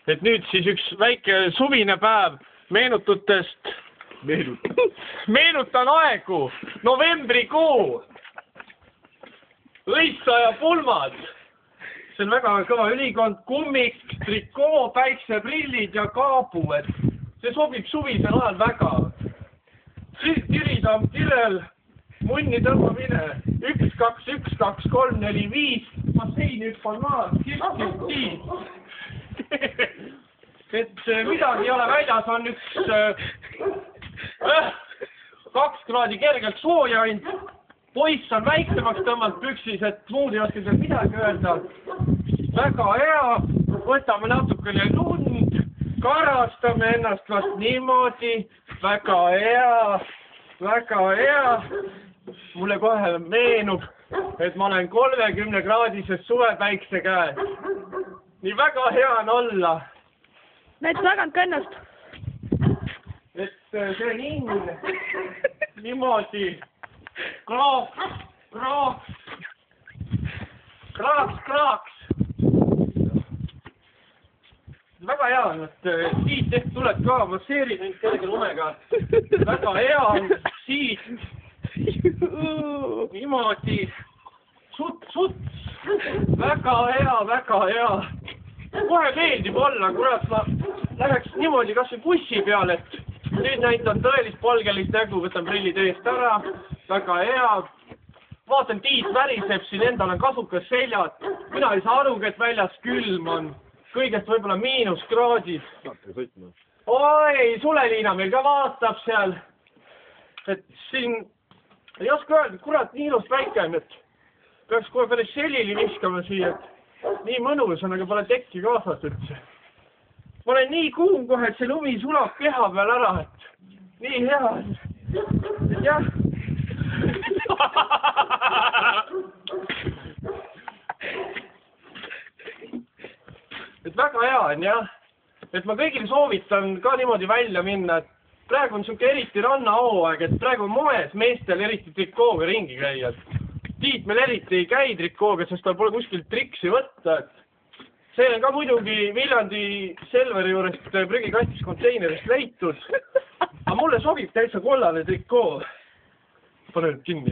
et nüüd siis üks väike suvine päev meenutan aegu, novembrikuu, õissa ja pulmad, see on väga kõva ülikond, kummik, trikoo, päikseprillid ja kaabu, et see sobib suvisel ajal väga. Tirisamm tirel, munni tõmbamine, 1, 2, 1, 2, 3, 4, 5, basseini hüppan maas, siis. Et midagi ei ole väljas, on üks 2 kraadi kergelt sooja ainult. Poiss on väiksemaks tõmmanud püksis, et muud ei oska seal midagi öelda. Väga hea, võtame natukene lund, karastame ennast vast niimoodi. Väga hea. Mulle kohe meenub, et ma olen 30-kraadises suvepäikse käes. Nii väga hea on olla. Näita tagant ka ennast. Et see nii, niimoodi. Kraaks. Väga hea on, et siit ehk tuled ka, masseeri nüüd kerge lumega. Väga hea on siit. Niimoodi. Suts. Väga hea. Kohe meeldib olla, kurat, ma läheks niimoodi kas või bussi peale, et nüüd näitan tõelist polgelist nägu, võtan prillid eest ära. Väga hea. Vaatan, Tiit väriseb siin, endal on kasukas seljad. Mina ei saa aru, et väljas külm on. Kõigest võib-olla -kraadid. Oi, Suleliina meil ka vaatab seal. Et siin ei oska öelda, kurat, nii ilus väike on, et peaks kohe päris selili viskama siia, et nii mõnus on, aga pole tekki kaasas üldse. Ma olen nii kuum kohe, et see lumi sulab keha peal ära, et nii hea on. Jah. Et väga hea on, jah. Et ma kõigil soovitan ka niimoodi välja minna, et praegu on siuke eriti rannahooaeg, et praegu on moes meestel eriti trikooga ringi käia. Tiit meil eriti ei käi trikooga, sest tal pole kuskilt triksi võtta, et see on ka muidugi Viljandi Selveri juurest prügikastis konteinerist leitud. Aga mulle sobib täitsa kollane trikoo. Pane nüüd kinni.